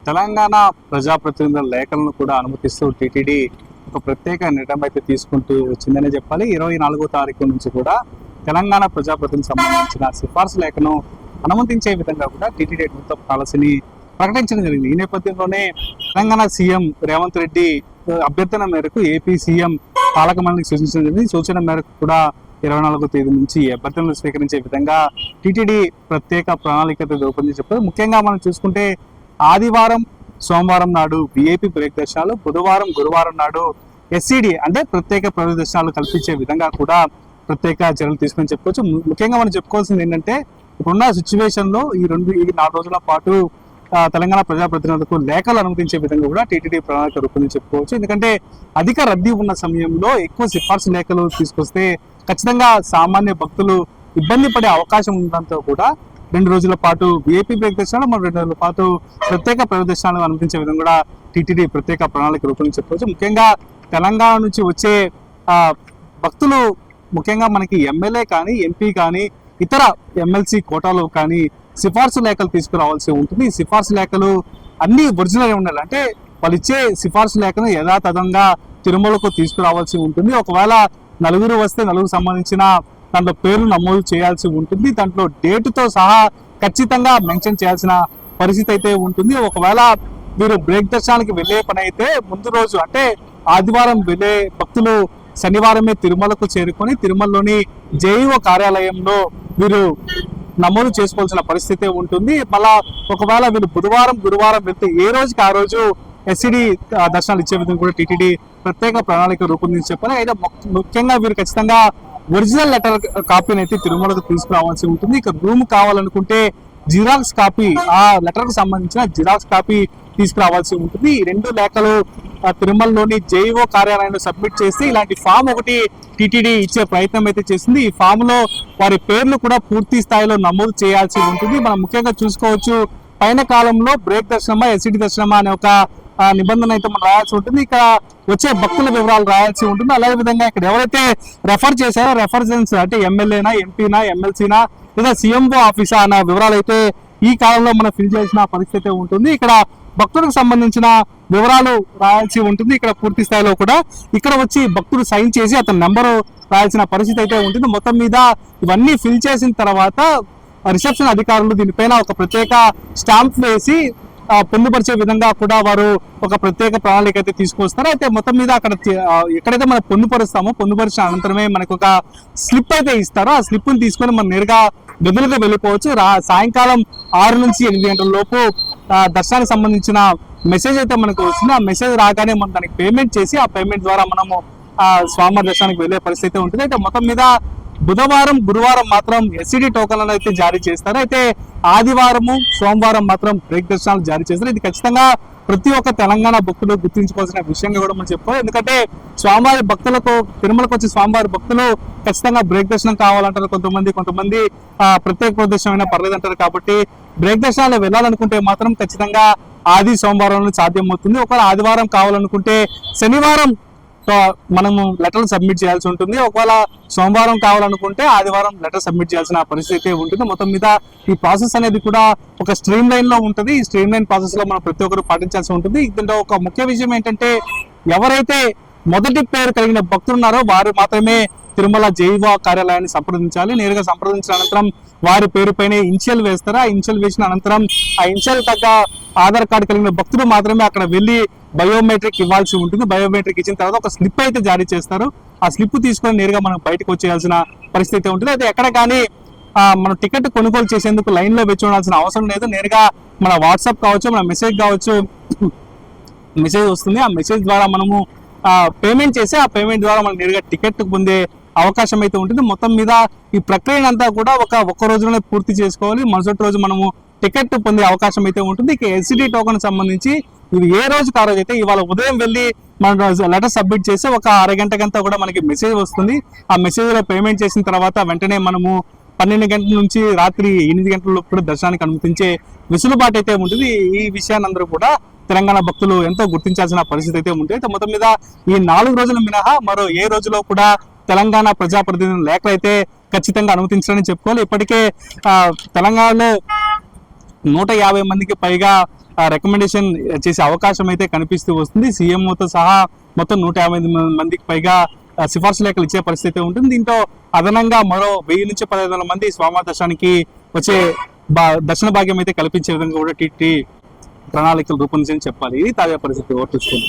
తెలంగాణ ప్రజాప్రతినిధుల లేఖలను కూడా అనుమతిస్తూ టీటీడీ ఒక ప్రత్యేక నిర్ణయం అయితే తీసుకుంటూ వచ్చిందనే చెప్పాలి. 24వ తారీఖు నుంచి కూడా తెలంగాణ ప్రజాప్రతినిధులకు సంబంధించిన సిఫార్సు లేఖను అనుమతించే విధంగా కూడా టీటీడీ కొత్త పాలసీని ప్రకటించడం జరిగింది. ఈ నేపథ్యంలోనే తెలంగాణ సీఎం రేవంత్ రెడ్డి అభ్యర్థన మేరకు ఏపీ సీఎం పాలక మండలికి సూచించడం జరిగింది. సూచన మేరకు కూడా 24వ తేదీ నుంచి అభ్యర్థనలు స్వీకరించే విధంగా టీటీడీ ప్రత్యేక ప్రణాళికతో రూపొందించి చెప్పారు. ముఖ్యంగా మనం చూసుకుంటే ఆదివారం సోమవారం నాడు విఐపి బ్రేక్ దర్శనాలు, బుధవారం గురువారం నాడు ఎస్సీడీ అంటే ప్రత్యేక ప్రవేశ దర్శనాలు కల్పించే విధంగా కూడా ప్రత్యేక చర్యలు తీసుకొని చెప్పుకోవచ్చు. ముఖ్యంగా మనం చెప్పుకోవాల్సింది ఏంటంటే ఇప్పుడున్న సిచ్యువేషన్ లో ఈ 4 రోజుల పాటు తెలంగాణ ప్రజాప్రతినిధులకు లేఖలు అనుమతించే విధంగా కూడా టీటీడీ ప్రణాళిక రూపొందించి చెప్పుకోవచ్చు. ఎందుకంటే అధిక రద్దీ ఉన్న సమయంలో ఎక్కువ సిఫార్సు లేఖలు తీసుకొస్తే ఖచ్చితంగా సామాన్య భక్తులు ఇబ్బంది పడే అవకాశం ఉండడంతో కూడా 2 రోజుల పాటు విఐపి బ్రేక్ దర్శనాలు, మరి 2 రోజుల పాటు ప్రత్యేక ప్రవేశ దర్శనాలు అనుమతించే విధంగా కూడా టీటీడీ ప్రత్యేక ప్రణాళిక రూపొందించి చెప్పుకోవచ్చు. ముఖ్యంగా తెలంగాణ నుంచి వచ్చే భక్తులు ముఖ్యంగా మనకి ఎమ్మెల్యే కానీ, ఎంపీ కానీ, ఇతర ఎమ్మెల్సీ కోటాలో కానీ సిఫార్సు లేఖలు తీసుకురావాల్సి ఉంటుంది. ఈ సిఫార్సు లేఖలు అన్ని ఒరిజినల్ ఉండాలి. అంటే వాళ్ళు ఇచ్చే సిఫార్సు లేఖను యథాతథంగా తిరుమలకు తీసుకురావాల్సి ఉంటుంది. ఒకవేళ నలుగురు వస్తే నలుగురు సంబంధించిన దాంట్లో పేర్లు నమోదు చేయాల్సి ఉంటుంది. దాంట్లో డేటుతో సహా ఖచ్చితంగా మెన్షన్ చేయాల్సిన పరిస్థితి అయితే ఉంటుంది. ఒకవేళ మీరు బ్రేక్ దర్శనానికి వెళ్ళే పని అయితే ముందు రోజు అంటే ఆదివారం వెళ్ళే భక్తులు శనివారమే తిరుమలకు చేరుకొని తిరుమలలోని జేఈఓ కార్యాలయంలో వీరు నమోదు చేసుకోవాల్సిన పరిస్థితి ఉంటుంది. మళ్ళా ఒకవేళ వీళ్ళు బుధవారం గురువారం వెళ్తే ఏ రోజుకి ఆ రోజు ఎస్సీడీ దర్శనాలు ఇచ్చే విధంగా కూడా టీటీడీ ప్రత్యేక ప్రణాళిక రూపొందించి చెప్పాలి. అయితే ముఖ్యంగా వీరు ఖచ్చితంగా ఒరిజినల్ లెటర్ కాపీని అయితే తిరుమలకు తీసుకురావాల్సి ఉంటుంది. ఇక రూమ్ కావాలనుకుంటే జిరాక్స్ కాపీ, ఆ లెటర్ కు సంబంధించిన జిరాక్స్ కాపీ తీసుకురావాల్సి ఉంటుంది. ఈ 2 లేఖలు తిరుమలలోని జేఈఓ కార్యాలయంలో సబ్మిట్ చేసి ఇలాంటి ఫామ్ ఒకటి టీటీడీ ఇచ్చే ప్రయత్నం అయితే చేసింది. ఈ ఫామ్ లో వారి పేర్లు కూడా పూర్తి స్థాయిలో నమోదు చేయాల్సి ఉంటుంది. మనం ముఖ్యంగా చూసుకోవచ్చు, పైన కాలంలో బ్రేక్ దర్శనమా ఎస్సీడీ దర్శనమా అనే ఒక నిబంధన అయితే మనం రాయాల్సి ఉంటుంది. ఇక్కడ వచ్చే భక్తుల వివరాలు రాయాల్సి ఉంటుంది. అలాగే విధంగా ఇక్కడ ఎవరైతే రెఫర్ చేశారో రెఫరెన్స్ అంటే ఎమ్మెల్యేనా, ఎంపీనా, ఎమ్మెల్సీనా లేదా సీఎంఓ ఆఫీసా అన్న వివరాలు అయితే ఈ కాలంలో మనం ఫిల్ చేసిన పరిస్థితి ఉంటుంది. ఇక్కడ భక్తులకు సంబంధించిన వివరాలు రాయాల్సి ఉంటుంది. ఇక్కడ పూర్తి స్థాయిలో కూడా ఇక్కడ వచ్చి భక్తుడు సైన్ చేసి అతని నెంబరు రాయాల్సిన పరిస్థితి అయితే ఉంటుంది. మొత్తం మీద ఇవన్నీ ఫిల్ చేసిన తర్వాత రిసెప్షన్ అధికారులు దీనిపైన ఒక ప్రత్యేక స్టాంప్ వేసి పొందుపరిచే విధంగా కూడా వారు ఒక ప్రత్యేక ప్రణాళిక అయితే తీసుకొస్తారు. అయితే మొత్తం మీద అక్కడ ఎక్కడైతే మనం పొందుపరిచిన అనంతరమే మనకు ఒక స్లిప్ అయితే ఇస్తారో ఆ స్లిప్ ని తీసుకొని మనం నేరుగా గదులుగా వెళ్ళిపోవచ్చు. సాయంకాలం 6 నుంచి 8 గంటల లోపు దర్శనానికి సంబంధించిన మెసేజ్ అయితే మనకు వస్తుంది. ఆ మెసేజ్ రాగానే మనం దానికి పేమెంట్ చేసి ఆ పేమెంట్ ద్వారా మనము స్వామివారి దర్శనానికి వెళ్ళే పరిస్థితి ఉంటుంది. అయితే మొత్తం మీద బుధవారం గురువారం మాత్రం ఎస్సీడీ టోకన్లను అయితే జారీ చేస్తారు. అయితే ఆదివారము సోమవారం మాత్రం బ్రేక్ దర్శనాలు జారీ చేస్తారు. ఇది ఖచ్చితంగా ప్రతి ఒక్క తెలంగాణ భక్తులు గుర్తుంచుకోవాల్సిన విషయంగా కూడా మనం చెప్పుకోవాలి. ఎందుకంటే స్వామివారి భక్తులకు తిరుమలకు వచ్చే స్వామివారి భక్తులు ఖచ్చితంగా బ్రేక్ దర్శనం కావాలంటారు. కొంతమంది ప్రత్యేక ప్రదర్శనం అయినా పర్లేదు అంటారు. కాబట్టి బ్రేక్ దర్శనాలు వెళ్ళాలనుకుంటే మాత్రం ఖచ్చితంగా ఆది సోమవారం సాధ్యం అవుతుంది. ఒకవేళ ఆదివారం కావాలనుకుంటే శనివారం మనము లెటర్ సబ్మిట్ చేయాల్సి ఉంటుంది. ఒకవేళ సోమవారం కావాలనుకుంటే ఆదివారం లెటర్ సబ్మిట్ చేయాల్సిన పరిస్థితి ఉంటుంది. మొత్తం మీద ఈ ప్రాసెస్ అనేది కూడా ఒక స్ట్రీమ్ లైన్ లో ఉంటుంది. ఈ స్ట్రీమ్ లైన్ ప్రాసెస్ లో మనం ప్రతి ఒక్కరు పాటించాల్సి ఉంటుంది. దీంట్లో ఒక ముఖ్య విషయం ఏంటంటే ఎవరైతే మొదటి పేరు కలిగిన భక్తులు ఉన్నారో వారు మాత్రమే తిరుమల జేఈఓ కార్యాలయాన్ని సంప్రదించాలి. నేరుగా సంప్రదించిన అనంతరం వారి పేరు పైన ఇన్షియల్ వేస్తారు. ఆ ఇన్షియల్ వేసిన అనంతరం ఆ ఇన్షియల్ తగ్గ ఆధార్ కార్డు కలిగిన భక్తులు మాత్రమే అక్కడ వెళ్ళి బయోమెట్రిక్ ఇవ్వాల్సి ఉంటుంది. బయోమెట్రిక్ ఇచ్చిన తర్వాత ఒక స్లిప్ అయితే జారీ చేస్తారు. ఆ స్లిప్ తీసుకొని నేరుగా మనం బయటకు వచ్చేయాల్సిన పరిస్థితి ఉంటుంది. అయితే ఎక్కడ కానీ మనం టికెట్ కొనుగోలు చేసేందుకు లైన్ లో వేచి ఉండాల్సిన అవసరం లేదు. నేరుగా మన వాట్సాప్ కావచ్చు, మన మెసేజ్ కావచ్చు, మెసేజ్ వస్తుంది. ఆ మెసేజ్ ద్వారా మనము పేమెంట్ చేసి ఆ పేమెంట్ ద్వారా మనం నేరుగా టికెట్ పొందే అవకాశం అయితే ఉంటుంది. మొత్తం మీద ఈ ప్రక్రియనంతా కూడా ఒక్క రోజులోనే పూర్తి చేసుకోవాలి. మరుసటి రోజు మనము టికెట్ పొందే అవకాశం అయితే ఉంటుంది. ఇక ఎస్సీడీ టోకెన్ సంబంధించి ఇది ఏ రోజుకి ఆ రోజు అయితే ఇవాళ ఉదయం వెళ్ళి మన లెటర్ సబ్మిట్ చేసి ఒక అరగంటకంతా కూడా మనకి మెసేజ్ వస్తుంది. ఆ మెసేజ్ లో పేమెంట్ చేసిన తర్వాత వెంటనే మనము 12 గంటల నుంచి రాత్రి 8 గంటల లోపు కూడా దర్శనానికి అనుమతించే వెసులుబాటు అయితే ఉంటుంది. ఈ విషయాన్ని అందరూ కూడా తెలంగాణ భక్తులు ఎంతో గుర్తించాల్సిన పరిస్థితి అయితే ఉంటుంది. అయితే మొత్తం మీద ఈ 4 రోజుల మినహా మరో ఏ రోజులో కూడా తెలంగాణ ప్రజాప్రతినిధుల లేఖలు అయితే ఖచ్చితంగా అనుమతించాలని చెప్పుకోవాలి. ఇప్పటికే తెలంగాణలో 150 మందికి పైగా రికమెండేషన్ చేసే అవకాశం అయితే కనిపిస్తూ వస్తుంది. సీఎంఓతో సహా మొత్తం 150 మందికి పైగా సిఫార్సు లేఖలు ఇచ్చే పరిస్థితి ఉంటుంది. దీంతో అదనంగా మరో 1000 నుంచి 1500 మంది స్వామివారి దర్శనానికి వచ్చే దర్శన భాగ్యం అయితే కల్పించే విధంగా కూడా టీటీ ప్రణాళికలు రూపొందించని చెప్పాలి. ఇది తాజా పరిస్థితి. ఓటు చూస్తుంది.